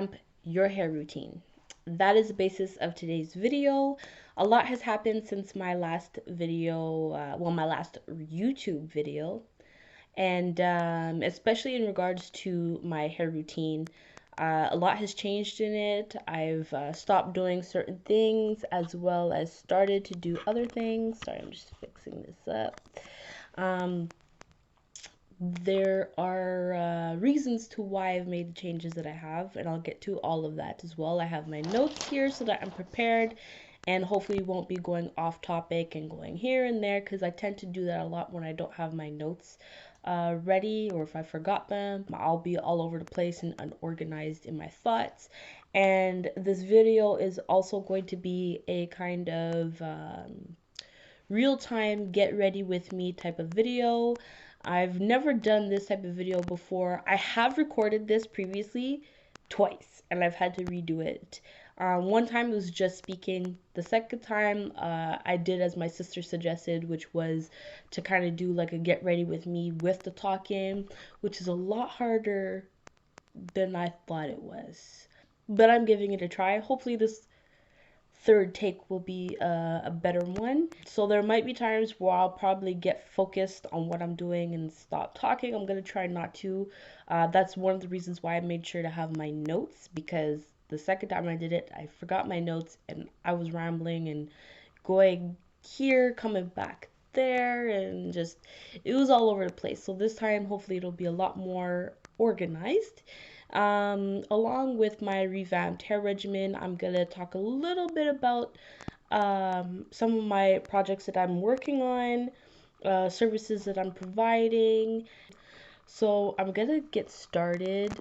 revamp your hair routine. That is the basis of today's video. A lot has happened since my last video, my last YouTube video, and especially in regards to my hair routine. A lot has changed in it. I've stopped doing certain things as well as started to do other things. Sorry, I'm just fixing this up. There are reasons to why I've made the changes that I have, and I'll get to all of that as well. I have my notes here so that I'm prepared and hopefully won't be going off topic and going here and there, because I tend to do that a lot when I don't have my notes ready, or if I forgot them. I'll be all over the place and unorganized in my thoughts. And this video is also going to be a kind of real-time get ready with me type of video. I've never done this type of video before. I have recorded this previously twice and I've had to redo it. One time it was just speaking. The second time I did as my sister suggested, which was to kind of do like a get ready with me with the talking, which is a lot harder than I thought it was. But I'm giving it a try. Hopefully this third take will be a better one. So there might be times where I'll probably get focused on what I'm doing and stop talking. I'm gonna try not to. That's one of the reasons why I made sure to have my notes, because the second time I did it, I forgot my notes and I was rambling and going here, coming back there, and just, it was all over the place. So this time, hopefully it'll be a lot more organized. Along with my revamped hair regimen, I'm gonna talk a little bit about some of my projects that I'm working on, services that I'm providing. So I'm gonna get started.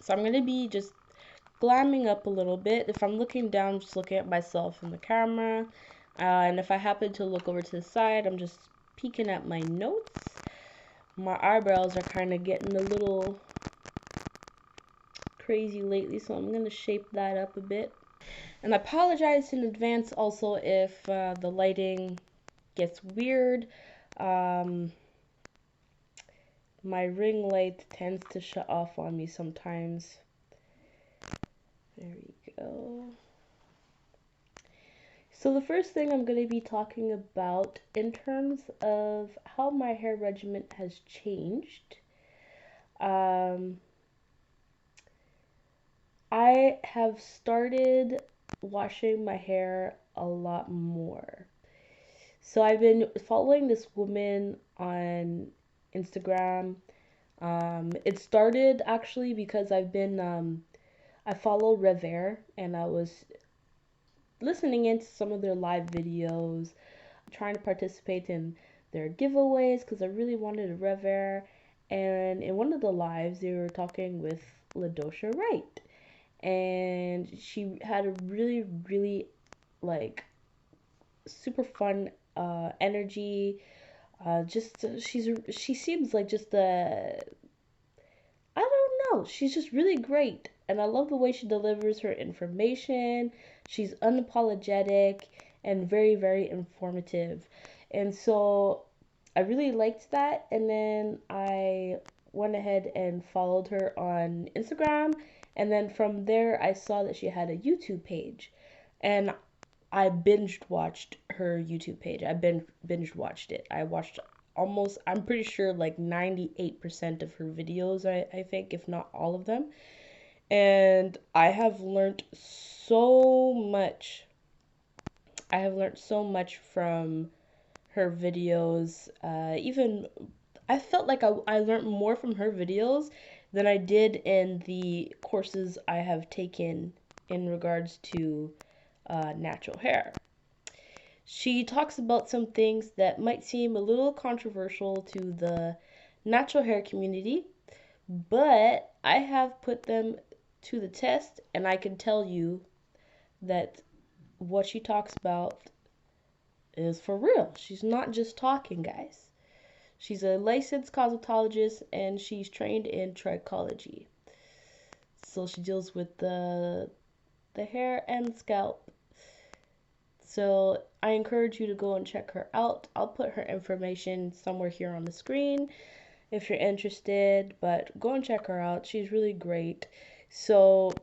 So I'm gonna be just glamming up a little bit. If I'm looking down, I'm just looking at myself in the camera. And if I happen to look over to the side, I'm just peeking at my notes. My eyebrows are kind of getting a little crazy lately, so I'm gonna shape that up a bit. And I apologize in advance also if the lighting gets weird. My ring light tends to shut off on me sometimes. There we go. So the first thing I'm going to be talking about in terms of how my hair regimen has changed. I have started washing my hair a lot more. So I've been following this woman on Instagram. It started actually because I've been, I follow Revamped, and I was listening into some of their live videos, trying to participate in their giveaways because I really wanted a Revamped. And in one of the lives, they were talking with LaDosha Wright, and she had a really like super fun energy. She seems like just a, I don't know, she's just really great, and I love the way she delivers her information. She's unapologetic and very informative, and so I really liked that. And then I went ahead and followed her on Instagram, and then from there I saw that she had a YouTube page, and I binged watched her YouTube page. I binged watched it. I watched almost, I'm pretty sure like 98% of her videos, I think, if not all of them. And I have learned so much. I have learned so much from her videos. Even I felt like I learned more from her videos than I did in the courses I have taken in regards to natural hair. She talks about some things that might seem a little controversial to the natural hair community, but I have put them to the test, and I can tell you that what she talks about is for real. She's not just talking, guys. She's a licensed cosmetologist, and she's trained in trichology. So she deals with the hair and scalp. So I encourage you to go and check her out. I'll put her information somewhere here on the screen if you're interested, but go and check her out. She's really great. So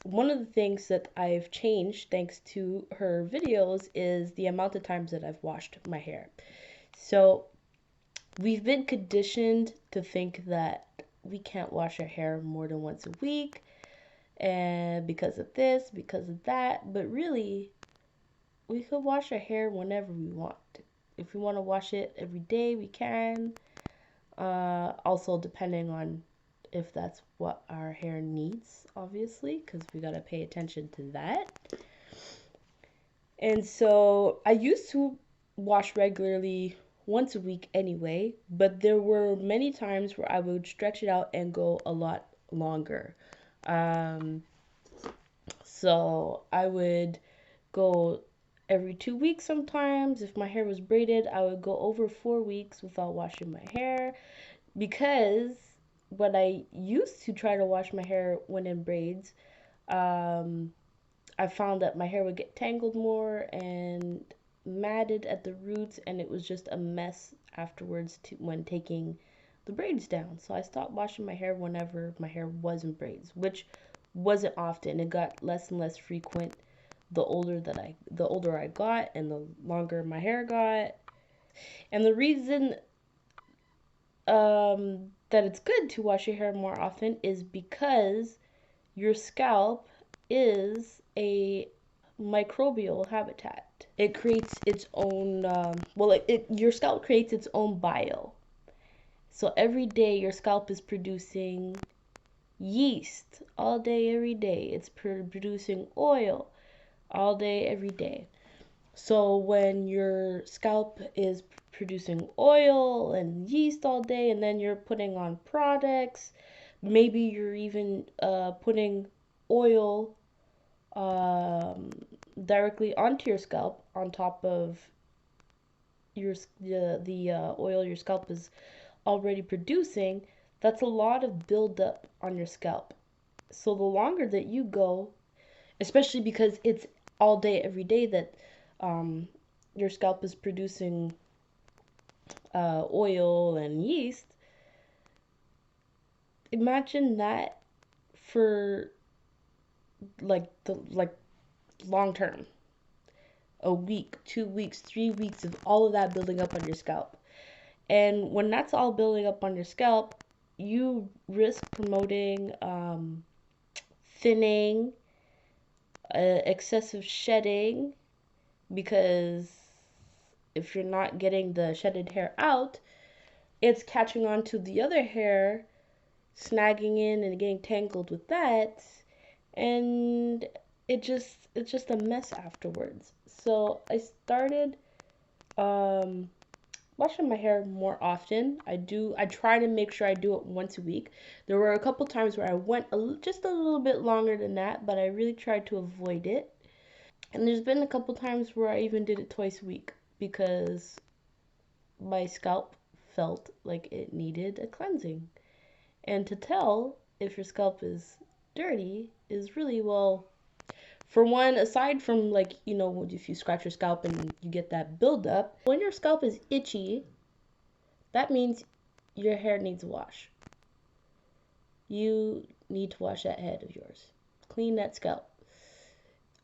one of the things that I've changed thanks to her videos is the amount of times that I've washed my hair. So we've been conditioned to think that we can't wash our hair more than once a week, and because of this, because of that, but really, we could wash our hair whenever we want. If we want to wash it every day, we can. Also, depending on if that's what our hair needs, obviously, because we got to pay attention to that. And so I used to wash regularly once a week anyway, but there were many times where I would stretch it out and go a lot longer. Um, so I would go every 2 weeks sometimes. If my hair was braided, I would go over 4 weeks without washing my hair because when I used to try to wash my hair when in braids, um, I found that my hair would get tangled more and matted at the roots, and it was just a mess afterwards when taking the braids down. So I stopped washing my hair whenever my hair was in braids, which wasn't often. It got less and less frequent the older I got and the longer my hair got. And the reason that it's good to wash your hair more often is because your scalp is a microbial habitat. It creates its own, your scalp creates its own bio. So every day your scalp is producing yeast all day, every day. It's producing oil all day, every day. So when your scalp is producing oil and yeast all day, and then you're putting on products, maybe you're even putting oil um, directly onto your scalp on top of the oil your scalp is already producing. That's a lot of buildup on your scalp. So the longer that you go, especially because it's all day every day that um, your scalp is producing oil and yeast, imagine that for like long term, a week, 2 weeks, 3 weeks of all of that building up on your scalp. And when that's all building up on your scalp, you risk promoting thinning, excessive shedding, because if you're not getting the shedded hair out, it's catching on to the other hair, snagging in and getting tangled with that, and it's just a mess afterwards. So I started um washing my hair more often. I try to make sure I do it once a week. There were a couple times where I went just a little bit longer than that, but I really tried to avoid it. And there's been a couple times where I even did it twice a week because my scalp felt like it needed a cleansing. And to tell if your scalp is dirty is really, well, for one, aside from, like, if you scratch your scalp and you get that buildup, when your scalp is itchy, that means your hair needs a wash. You need to wash that head of yours. Clean that scalp.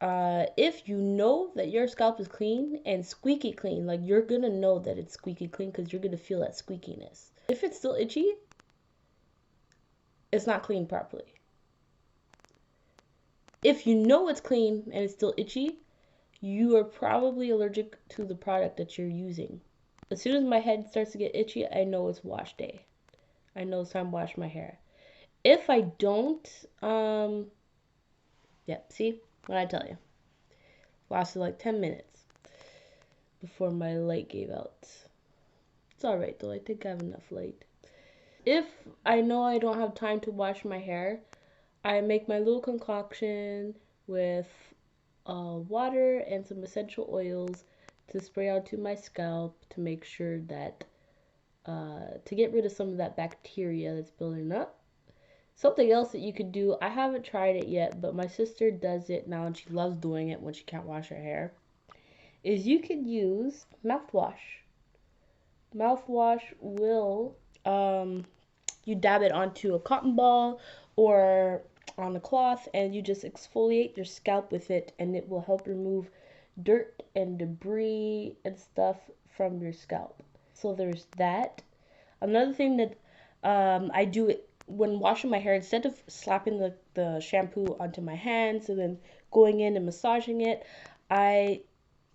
If you know that your scalp is clean and squeaky clean, like, you're gonna know that it's squeaky clean because you're gonna feel that squeakiness. If it's still itchy, it's not clean properly. If you know it's clean and it's still itchy, you are probably allergic to the product that you're using. As soon as my head starts to get itchy, I know it's wash day. I know it's time to wash my hair. If I don't, yeah, see what I tell you. Lasted like 10 minutes before my light gave out. It's alright though, I think I have enough light. If I know I don't have time to wash my hair, I make my little concoction with water and some essential oils to spray onto my scalp to make sure that, to get rid of some of that bacteria that's building up. Something else that you could do, I haven't tried it yet, but my sister does it now and she loves doing it when she can't wash her hair, is you could use mouthwash. Mouthwash will, you dab it onto a cotton ball or on a cloth, and you just exfoliate your scalp with it, and it will help remove dirt and debris and stuff from your scalp. So there's that. Another thing that I do it when washing my hair, instead of slapping the shampoo onto my hands and then going in and massaging it, I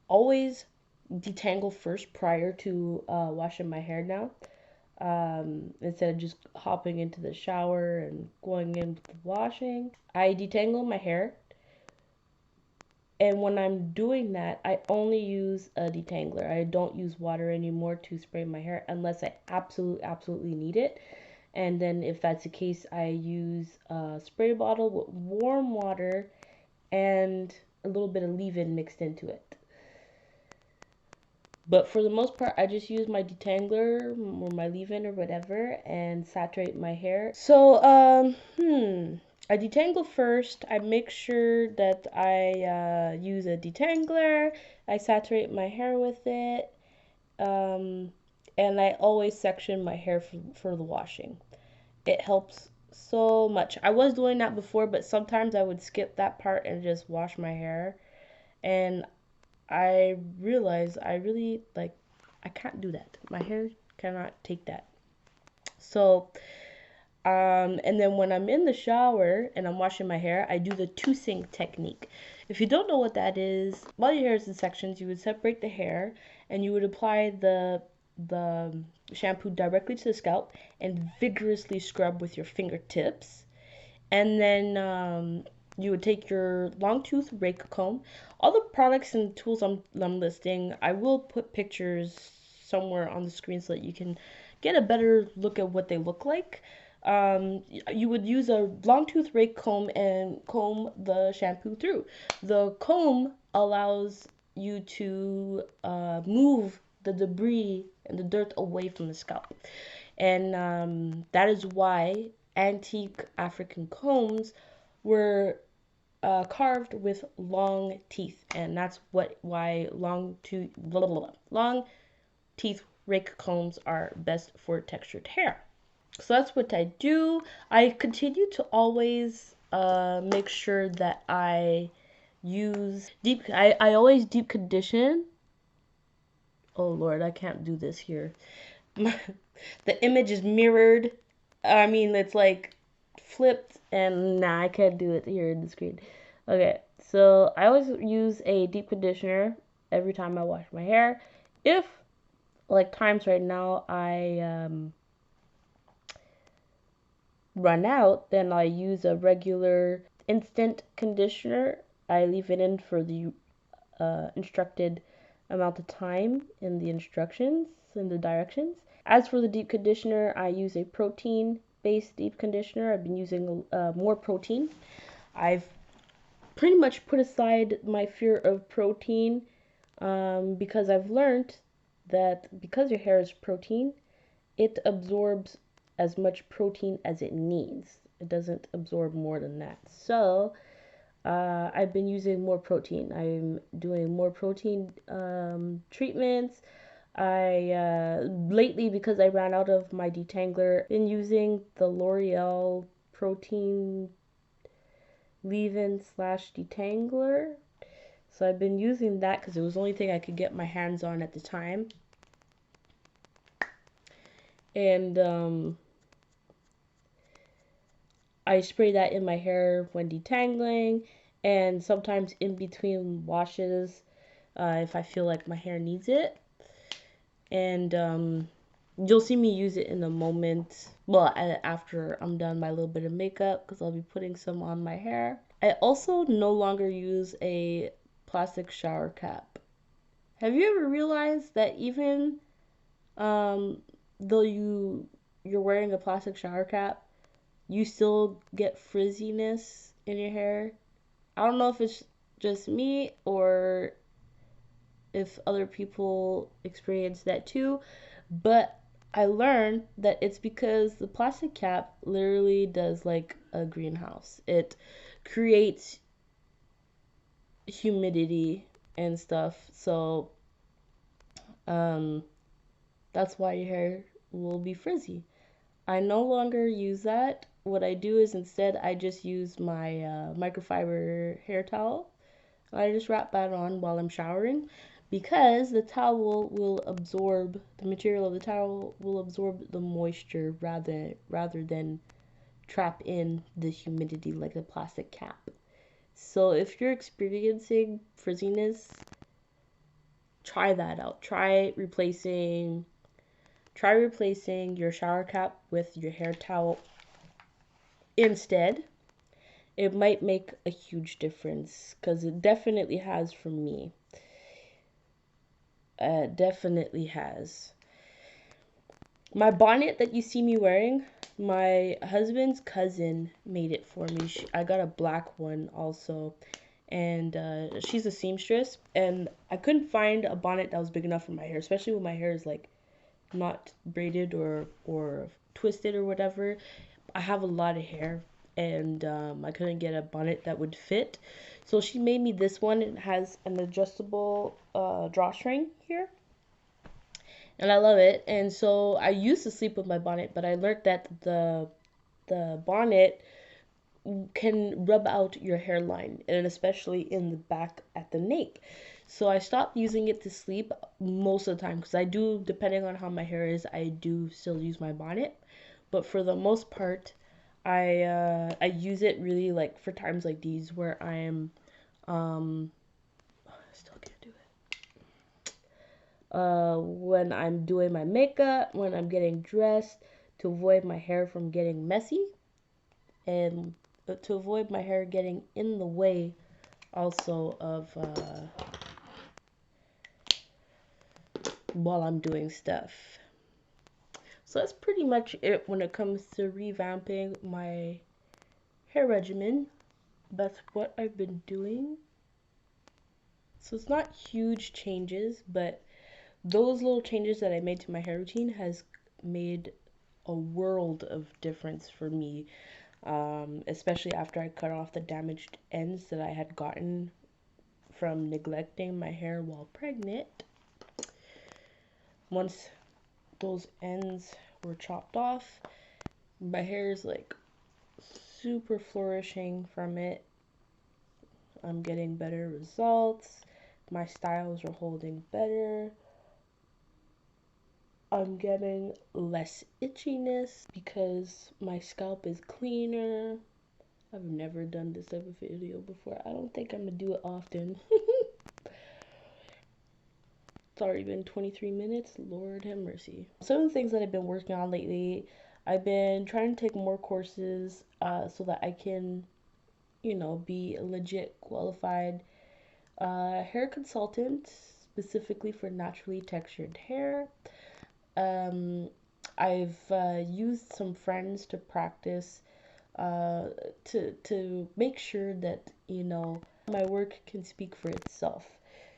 always detangle first prior to washing my hair now. Instead of just hopping into the shower and going in with the washing, I detangle my hair. And when I'm doing that, I only use a detangler. I don't use water anymore to spray my hair unless I absolutely need it. And then if that's the case, I use a spray bottle with warm water and a little bit of leave-in mixed into it. But for the most part, I just use my detangler or my leave-in or whatever and saturate my hair. So, I detangle first. I make sure that I use a detangler. I saturate my hair with it. And I always section my hair for the washing. It helps so much. I was doing that before, but sometimes I would skip that part and just wash my hair. And I realized I can't do that. My hair cannot take that. So, and then when I'm in the shower and I'm washing my hair, I do the two sink technique. If you don't know what that is, while your hair is in sections, you would separate the hair and you would apply the shampoo directly to the scalp and vigorously scrub with your fingertips. And then you would take your long tooth rake comb. All the products and tools I'm listing, I will put pictures somewhere on the screen so that you can get a better look at what they look like. You would use a long tooth rake comb and comb the shampoo through. The comb allows you to move the debris and the dirt away from the scalp. And that is why antique African combs were carved with long teeth, and that's why long teeth rake combs are best for textured hair. So that's what I do. I continue to always make sure that I use I always deep condition. Oh Lord, I can't do this here. The image is mirrored. I mean, it's like flipped, and nah, I can't do it here in the screen. Okay, so I always use a deep conditioner every time I wash my hair. If, like times right now, I run out, then I use a regular instant conditioner. I leave it in for the instructed amount of time in the instructions, in the directions. As for the deep conditioner, I use a protein-based deep conditioner. I've been using more protein. I've pretty much put aside my fear of protein because I've learned that because your hair is protein, it absorbs as much protein as it needs. It doesn't absorb more than that. So I've been using more protein. I'm doing more protein treatments. I lately, because I ran out of my detangler, been using the L'Oreal protein leave-in slash detangler. So I've been using that because it was the only thing I could get my hands on at the time. And I spray that in my hair when detangling, and sometimes in between washes if I feel like my hair needs it. And you'll see me use it in a moment. Well, after I'm done my little bit of makeup, because I'll be putting some on my hair. I also no longer use a plastic shower cap. Have you ever realized that even though you're wearing a plastic shower cap, you still get frizziness in your hair? I don't know if it's just me or if other people experience that too, but I learned that it's because the plastic cap literally does like a greenhouse. It creates humidity and stuff. So that's why your hair will be frizzy. I no longer use that. what I do is instead I just use my microfiber hair towel. I just wrap that on while I'm showering because the towel will absorb, the material of the towel will absorb the moisture rather than trap in the humidity like the plastic cap. So if you're experiencing frizziness, try that out. Try replacing your shower cap with your hair towel instead. It might make a huge difference because it definitely has for me. Definitely has. My bonnet that you see me wearing, my husband's cousin made it for me. I got a black one also, and she's a seamstress, and I couldn't find a bonnet that was big enough for my hair, especially when my hair is like not braided or twisted or whatever. I have a lot of hair, and I couldn't get a bonnet that would fit. So she made me this one. It has an adjustable drawstring here, and I love it. And so I used to sleep with my bonnet, but I learned that the bonnet can rub out your hairline, and especially in the back at the nape. So I stopped using it to sleep most of the time because I do, depending on how my hair is, I do still use my bonnet. But for the most part, I use it really like for times like these where I'm I still can't do it. When I'm doing my makeup, when I'm getting dressed, to avoid my hair from getting messy, and to avoid my hair getting in the way also of while I'm doing stuff. So that's pretty much it when it comes to revamping my hair regimen. That's what I've been doing. So it's not huge changes, but those little changes that I made to my hair routine has made a world of difference for me, especially after I cut off the damaged ends that I had gotten from neglecting my hair while pregnant. Once those ends were chopped off, my hair is like super flourishing from it. I'm getting better results. My styles are holding better. I'm getting less itchiness because my scalp is cleaner. I've never done this type of video before. I don't think I'm gonna do it often. It's already been 23 minutes. Lord have mercy. Some of the things that I've been working on lately, I've been trying to take more courses so that I can, be a legit qualified hair consultant, specifically for naturally textured hair. Um, I've used some friends to practice to make sure that my work can speak for itself.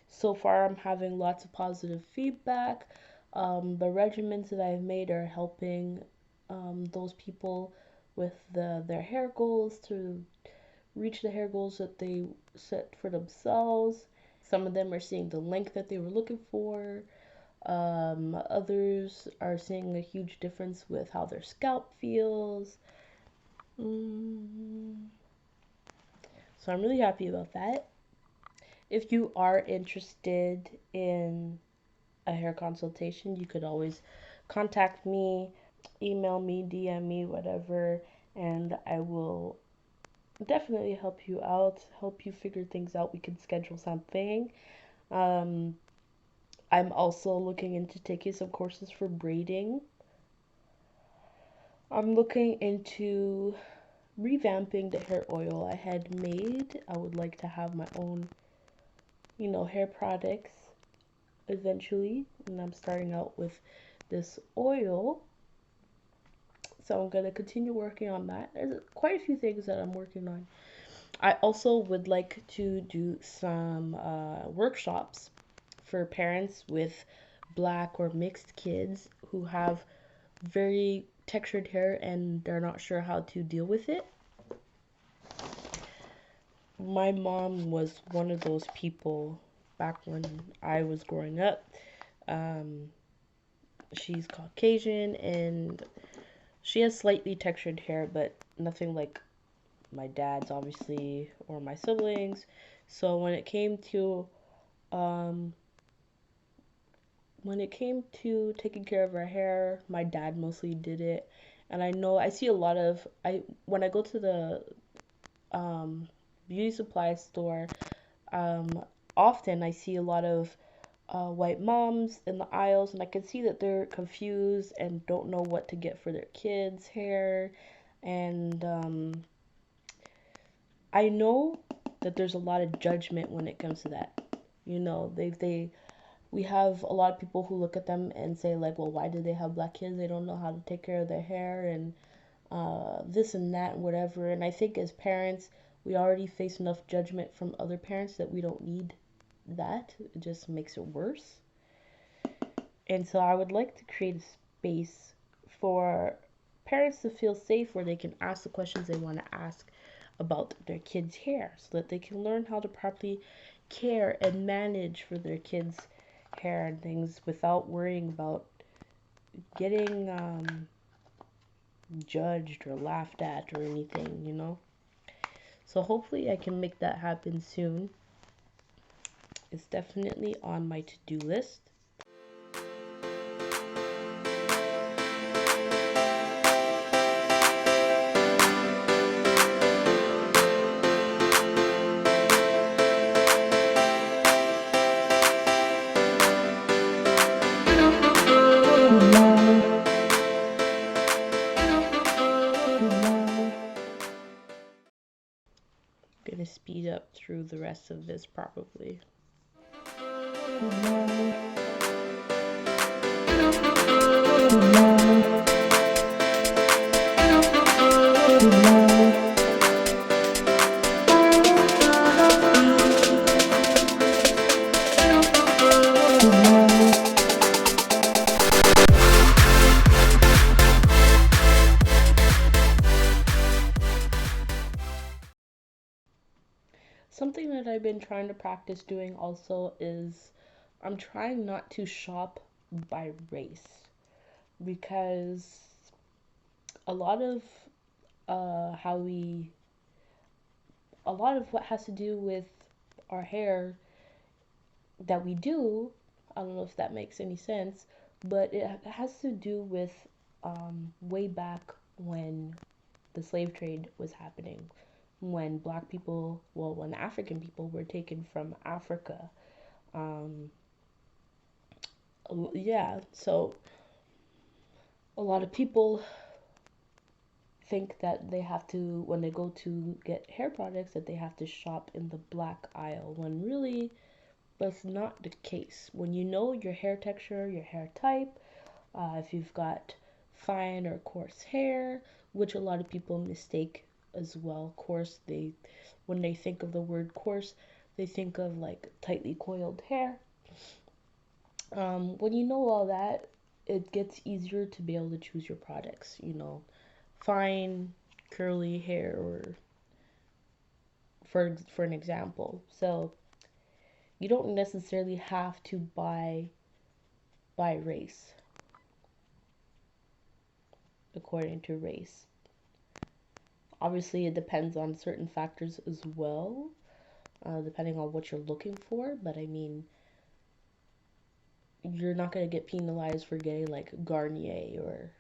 So far, I'm having lots of positive feedback. The regimens that I've made are helping those people with their hair goals to reach the hair goals that they set for themselves. Some of them are seeing the length that they were looking for. Others are seeing a huge difference with how their scalp feels. So I'm really happy about that. If you are interested in a hair consultation, you could always contact me, email me, DM me, whatever, and I will definitely help you out, help you figure things out. We can schedule something. I'm also looking into taking some courses for braiding. I'm looking into revamping the hair oil I had made. I would like to have my own, hair products eventually, and I'm starting out with this oil. So I'm going to continue working on that. There's quite a few things that I'm working on. I also would like to do some workshops for parents with black or mixed kids who have very textured hair and they're not sure how to deal with it. My mom was one of those people back when I was growing up. She's Caucasian and She has slightly textured hair, but nothing like my dad's, obviously, or my siblings. So um, when it came to taking care of her hair, my dad mostly did it. And I know I see a lot of I when I go to the um, beauty supply store, um, often I see a lot of white moms in the aisles, and I can see that they're confused and don't know what to get for their kids' hair. And I know that there's a lot of judgment when it comes to that. You know, we have a lot of people who look at them and say like, well, why do they have black kids? They don't know how to take care of their hair and this and that and whatever. And I think as parents, we already face enough judgment from other parents that we don't need that. It just makes it worse. And so I would like to create a space for parents to feel safe where they can ask the questions they want to ask about their kids' hair so that they can learn how to properly care and manage for their kids' hair and things without worrying about getting judged or laughed at or anything, you know? So hopefully I can make that happen soon. It's definitely on my to-do list. Gonna speed up through the rest of this probably. Something that I've been trying to practice doing also is I'm trying not to shop by race because a lot of how we a lot of what has to do with our hair that we do, I don't know if that makes any sense, but it has to do with way back when the slave trade was happening, when black people, well, when African people were taken from Africa. Um, yeah, so a lot of people think that they have to, when they go to get hair products, that they have to shop in the black aisle, when really that's not the case. When you know your hair texture, your hair type, if you've got fine or coarse hair, which a lot of people mistake as well. Coarse, when they think of the word coarse, they think of like tightly coiled hair. When you know all that, it gets easier to be able to choose your products. You know, fine, curly hair, or for an example. So you don't necessarily have to buy by race, according to race. Obviously, it depends on certain factors as well, depending on what you're looking for. But I mean, you're not going to get penalized for getting like Garnier or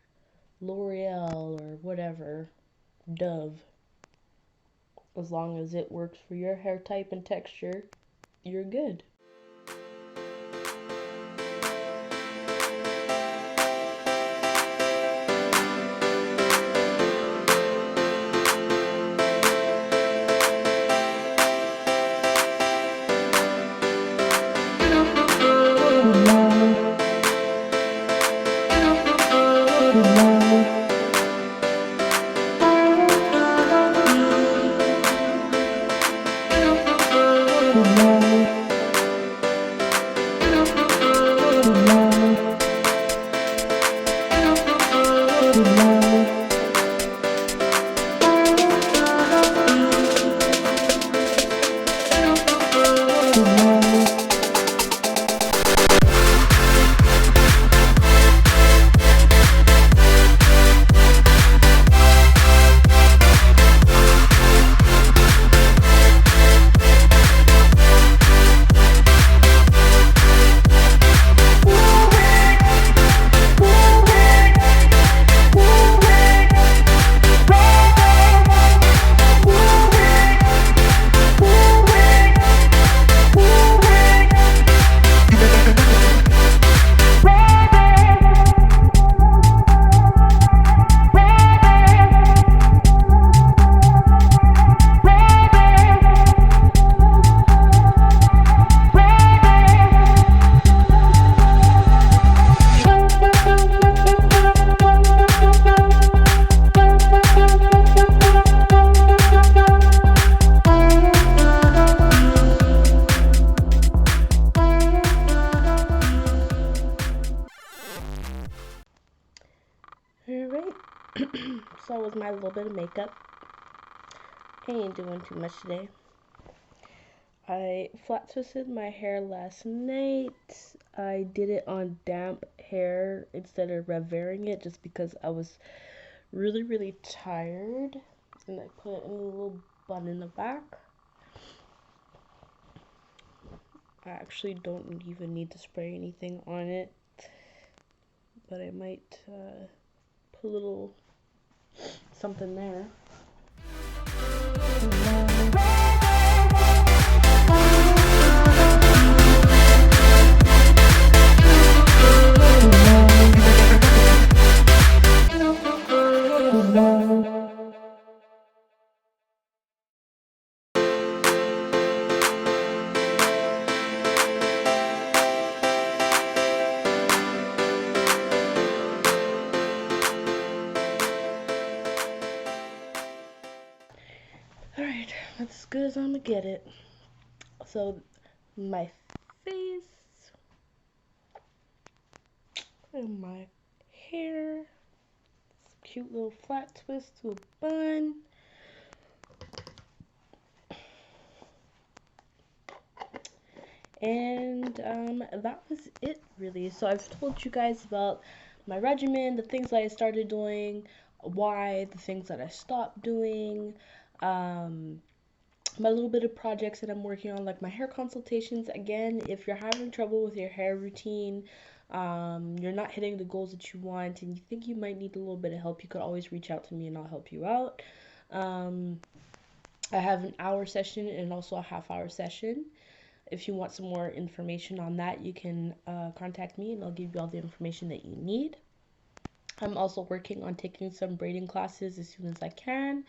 L'Oreal or whatever, Dove. As long as it works for your hair type and texture, you're good. So that was my little bit of makeup. I ain't doing too much today. I flat twisted my hair last night. I did it on damp hair instead of revering it just because I was really, really tired. And I put in a little bun in the back. I actually don't even need to spray anything on it, but I might put a little something there. Alright, that's as good as I'm gonna get it. So, my face and my hair. It's a cute little flat twist to a bun. And that was it, really. So I've told you guys about my regimen, the things that I started doing, why, the things that I stopped doing, my little bit of projects that I'm working on, like my hair consultations. Again, if you're having trouble with your hair routine, you're not hitting the goals that you want, and you think you might need a little bit of help, you could always reach out to me and I'll help you out. I have an hour session and also a half-hour session. If you want some more information on that, you can contact me and I'll give you all the information that you need. I'm also working on taking some braiding classes as soon as I can.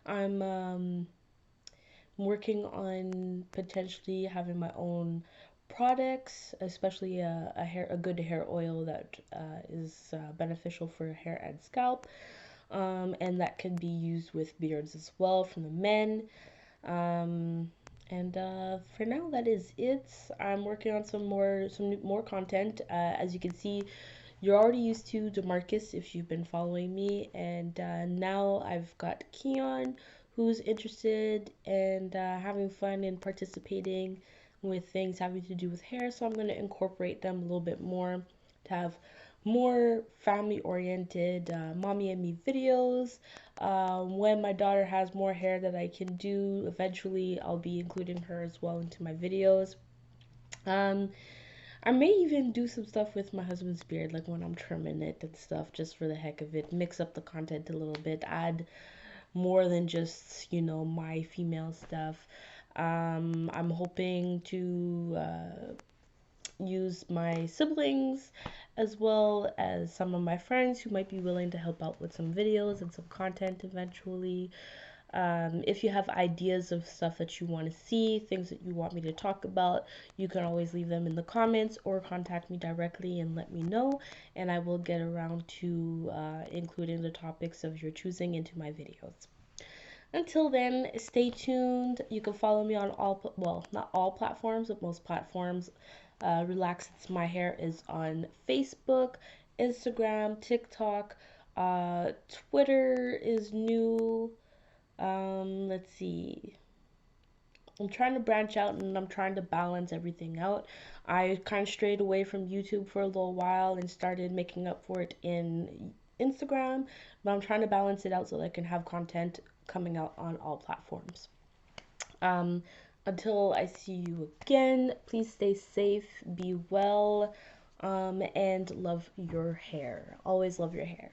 I'm working on potentially having my own products, especially a good hair oil that is beneficial for hair and scalp, and that can be used with beards as well from the men. And for now, that is it. I'm working on some more content. As you can see, you're already used to DeMarcus if you've been following me, and now I've got Keon, who's interested and having fun and participating with things having to do with hair. So I'm going to incorporate them a little bit more to have more family-oriented mommy and me videos. When my daughter has more hair that I can do, eventually I'll be including her as well into my videos. I may even do some stuff with my husband's beard, like when I'm trimming it and stuff, just for the heck of it. Mix up the content a little bit, add more than just, my female stuff. I'm hoping to use my siblings as well as some of my friends who might be willing to help out with some videos and some content eventually. If you have ideas of stuff that you want to see, things that you want me to talk about, you can always leave them in the comments or contact me directly and let me know, and I will get around to including the topics of your choosing into my videos. Until then, stay tuned. You can follow me on not all platforms, but most platforms. Relax It's My Hair is on Facebook, Instagram, TikTok, Twitter is new. Let's see. I'm trying to branch out and I'm trying to balance everything out. I kind of strayed away from YouTube for a little while and started making up for it in Instagram, but I'm trying to balance it out so that I can have content coming out on all platforms. Until I see you again, please stay safe, be well, and love your hair. Always love your hair.